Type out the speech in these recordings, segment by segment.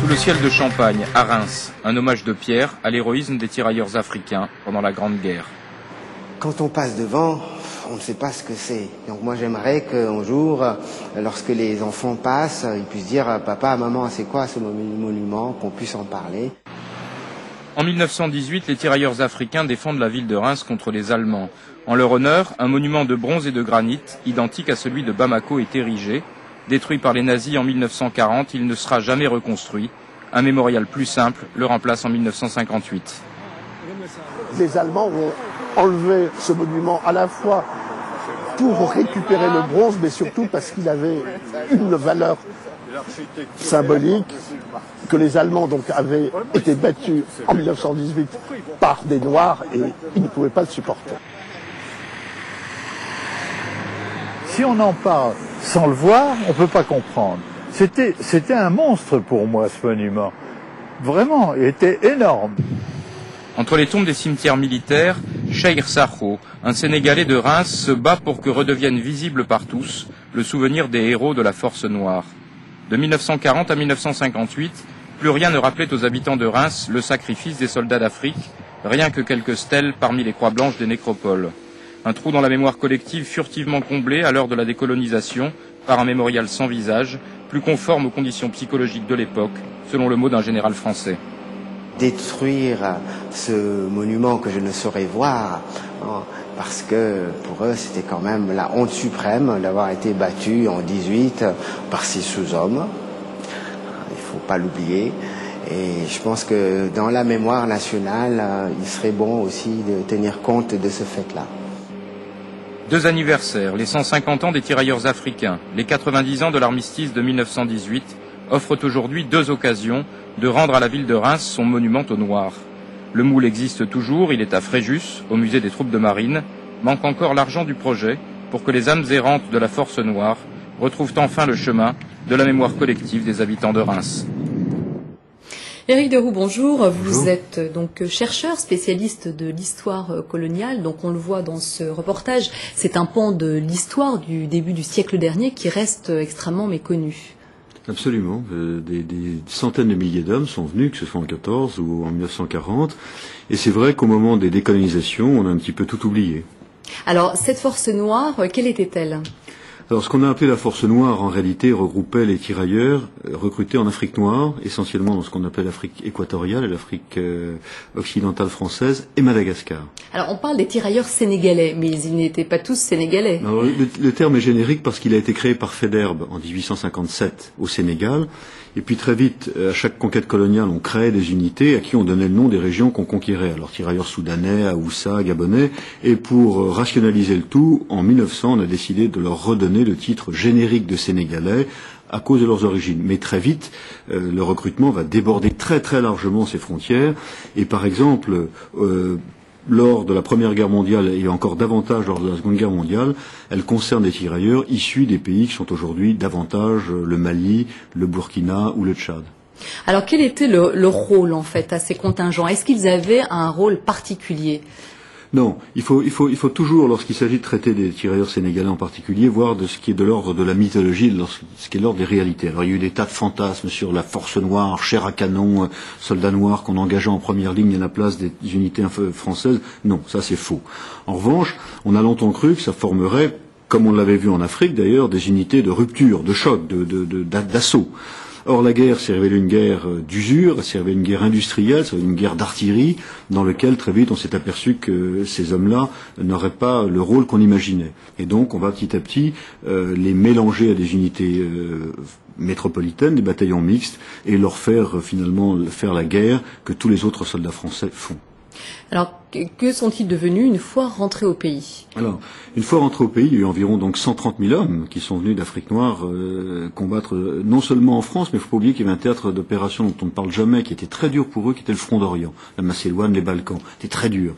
le ciel de Champagne, à Reims, un hommage de pierre à l'héroïsme des tirailleurs africains pendant la Grande Guerre. Quand on passe devant, on ne sait pas ce que c'est. Donc moi j'aimerais qu'un jour, lorsque les enfants passent, ils puissent dire « Papa, maman, c'est quoi ce monument ?» qu'on puisse en parler. En 1918, les tirailleurs africains défendent la ville de Reims contre les Allemands. En leur honneur, un monument de bronze et de granit, identique à celui de Bamako, est érigé. Détruit par les nazis en 1940, il ne sera jamais reconstruit. Un mémorial plus simple le remplace en 1958. Les Allemands ont enlevé ce monument à la fois pour récupérer le bronze, mais surtout parce qu'il avait une valeur symbolique, que les Allemands donc avaient été battus en 1918 par des Noirs et ils ne pouvaient pas le supporter. Si on en parle sans le voir, on ne peut pas comprendre. C'était un monstre pour moi, ce monument. Vraiment, il était énorme. Entre les tombes des cimetières militaires, Cheikh Sakho, un Sénégalais de Reims, se bat pour que redevienne visible par tous le souvenir des héros de la Force Noire. De 1940 à 1958, plus rien ne rappelait aux habitants de Reims le sacrifice des soldats d'Afrique, rien que quelques stèles parmi les croix blanches des nécropoles. Un trou dans la mémoire collective furtivement comblé à l'heure de la décolonisation par un mémorial sans visage, plus conforme aux conditions psychologiques de l'époque, selon le mot d'un général français. Détruire ce monument que je ne saurais voir, parce que pour eux c'était quand même la honte suprême d'avoir été battu en 18 par ces sous-hommes. Il ne faut pas l'oublier. Et je pense que dans la mémoire nationale, il serait bon aussi de tenir compte de ce fait-là. Deux anniversaires, les 150 ans des tirailleurs africains, les 90 ans de l'armistice de 1918, offrent aujourd'hui deux occasions de rendre à la ville de Reims son monument aux Noirs. Le moule existe toujours, il est à Fréjus, au musée des troupes de marine. Manque encore l'argent du projet pour que les âmes errantes de la Force Noire retrouvent enfin le chemin de la mémoire collective des habitants de Reims. Éric Deroux, bonjour. Vous êtes donc chercheur, spécialiste de l'histoire coloniale. Donc on le voit dans ce reportage, c'est un pan de l'histoire du début du siècle dernier qui reste extrêmement méconnu. Absolument. Des centaines de milliers d'hommes sont venus, que ce soit en 14 ou en 1940. Et c'est vrai qu'au moment des décolonisations, on a un petit peu tout oublié. Alors, cette force noire, quelle était-elle ? Alors, ce qu'on a appelé la force noire, en réalité, regroupait les tirailleurs recrutés en Afrique noire, essentiellement dans ce qu'on appelle l'Afrique équatoriale et l'Afrique occidentale française et Madagascar. Alors, on parle des tirailleurs sénégalais, mais ils n'étaient pas tous sénégalais. Alors, le terme est générique parce qu'il a été créé par Faidherbe en 1857 au Sénégal. Et puis très vite, à chaque conquête coloniale, on créait des unités à qui on donnait le nom des régions qu'on conquérait. Alors tirailleurs soudanais, haoussa, gabonais. Et pour rationaliser le tout, en 1900, on a décidé de leur redonner le titre générique de Sénégalais à cause de leurs origines. Mais très vite, le recrutement va déborder très très largement ces frontières. Et par exemple, lors de la Première Guerre mondiale et encore davantage lors de la Seconde Guerre mondiale, elle concerne des tirailleurs issus des pays qui sont aujourd'hui davantage le Mali, le Burkina ou le Tchad. Alors quel était le rôle en fait à ces contingents ? Est-ce qu'ils avaient un rôle particulier ? Non, il faut toujours, lorsqu'il s'agit de traiter des tirailleurs sénégalais en particulier, voir de ce qui est de l'ordre de la mythologie, de ce qui est de l'ordre des réalités. Alors il y a eu des tas de fantasmes sur la force noire, chair à canon, soldats noirs qu'on engageait en première ligne à la place des unités françaises. Non, ça c'est faux. En revanche, on a longtemps cru que ça formerait, comme on l'avait vu en Afrique d'ailleurs, des unités de rupture, de choc, d'assaut. Or, la guerre s'est révélée une guerre d'usure, s'est révélée une guerre industrielle, c'est une guerre d'artillerie, dans laquelle très vite on s'est aperçu que ces hommes-là n'auraient pas le rôle qu'on imaginait. Et donc, on va petit à petit les mélanger à des unités métropolitaines, des bataillons mixtes, et leur faire finalement faire la guerre que tous les autres soldats français font. Alors, que sont-ils devenus une fois rentrés au pays ? Alors, une fois rentrés au pays, il y a eu environ donc 130 000 hommes qui sont venus d'Afrique noire combattre non seulement en France, mais il ne faut pas oublier qu'il y avait un théâtre d'opération dont on ne parle jamais, qui était très dur pour eux, qui était le front d'Orient, la Macédoine, les Balkans. C'était très dur.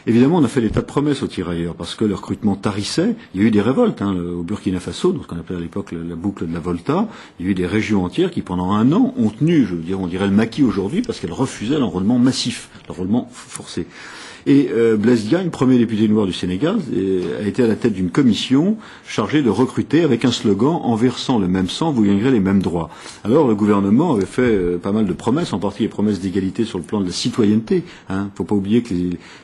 Évidemment, on a fait des tas de promesses aux tirailleurs parce que le recrutement tarissait. Il y a eu des révoltes au Burkina Faso, donc ce qu'on appelait à l'époque la boucle de la Volta. Il y a eu des régions entières qui, pendant un an, ont tenu, on dirait le maquis aujourd'hui, parce qu'elles refusaient l'enrôlement massif, l'enrôlement forcé. Et Blaise Diagne, premier député noir du Sénégal, a été à la tête d'une commission chargée de recruter avec un slogan « En versant le même sang, vous gagnerez les mêmes droits ». Alors le gouvernement avait fait pas mal de promesses, en partie les promesses d'égalité sur le plan de la citoyenneté. Faut pas oublier que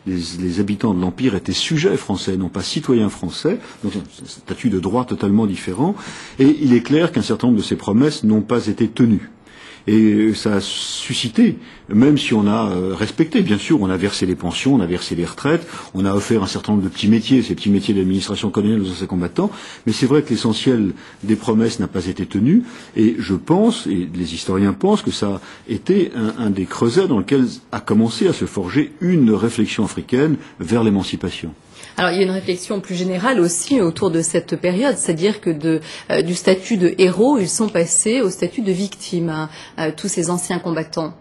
les habitants de l'Empire étaient sujets français, non pas citoyens français, donc un statut de droit totalement différent. Et il est clair qu'un certain nombre de ces promesses n'ont pas été tenues. Et ça a suscité, même si on a respecté, bien sûr, on a versé les pensions, on a versé les retraites, on a offert un certain nombre de petits métiers, ces petits métiers d'administration coloniale aux anciens combattants, mais c'est vrai que l'essentiel des promesses n'a pas été tenu, et je pense, et les historiens pensent, que ça a été un des creusets dans lequel a commencé à se forger une réflexion africaine vers l'émancipation. Alors, il y a une réflexion plus générale aussi autour de cette période, c'est-à-dire que du statut de héros, ils sont passés au statut de victime, tous ces anciens combattants.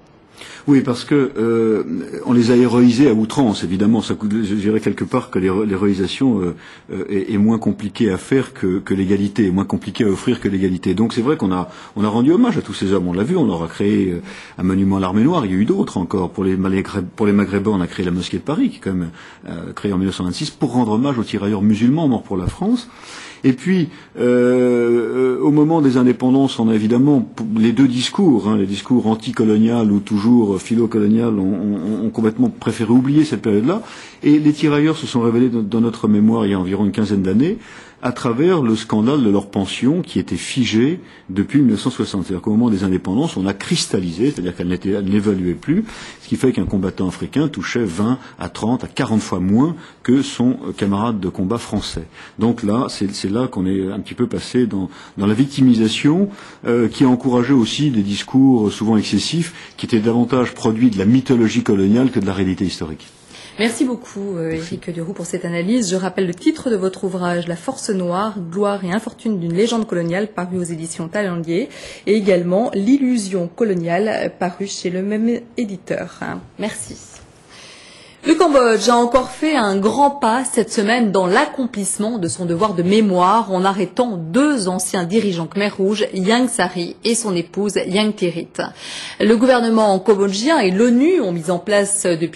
Oui, parce que on les a héroïsés à outrance, évidemment. Je dirais quelque part que l'héroïsation est moins compliquée à faire que l'égalité, est moins compliquée à offrir que l'égalité. Donc c'est vrai qu'on a rendu hommage à tous ces hommes. On l'a vu, on leur a créé un monument à l'Armée Noire. Il y a eu d'autres encore. Pour les Maghrébins, on a créé la mosquée de Paris, qui est quand même créée en 1926, pour rendre hommage aux tirailleurs musulmans morts pour la France. Et puis, au moment des indépendances, on a évidemment les deux discours, les discours anticolonial ou toujours philo-colonial, ont complètement préféré oublier cette période-là. Et les tirailleurs se sont révélés dans notre mémoire il y a environ une quinzaine d'années, à travers le scandale de leur pension qui était figée depuis 1960. C'est-à-dire qu'au moment des indépendances, on a cristallisé, c'est-à-dire qu'elle n'évaluait plus, ce qui fait qu'un combattant africain touchait 20 à 30 à 40 fois moins que son camarade de combat français. Donc là, c'est là qu'on est un petit peu passé dans la victimisation, qui a encouragé aussi des discours souvent excessifs, qui étaient davantage produits de la mythologie coloniale que de la réalité historique. Merci beaucoup, Éric Duroux, pour cette analyse. Je rappelle le titre de votre ouvrage, La Force Noire, gloire et infortune d'une légende coloniale, paru aux éditions Talandier, et également L'illusion coloniale, paru chez le même éditeur. Merci. Le Cambodge a encore fait un grand pas cette semaine dans l'accomplissement de son devoir de mémoire en arrêtant deux anciens dirigeants Khmer Rouge, Ieng Sary et son épouse Ieng Thirith. Le gouvernement cambodgien et l'ONU ont mis en place depuis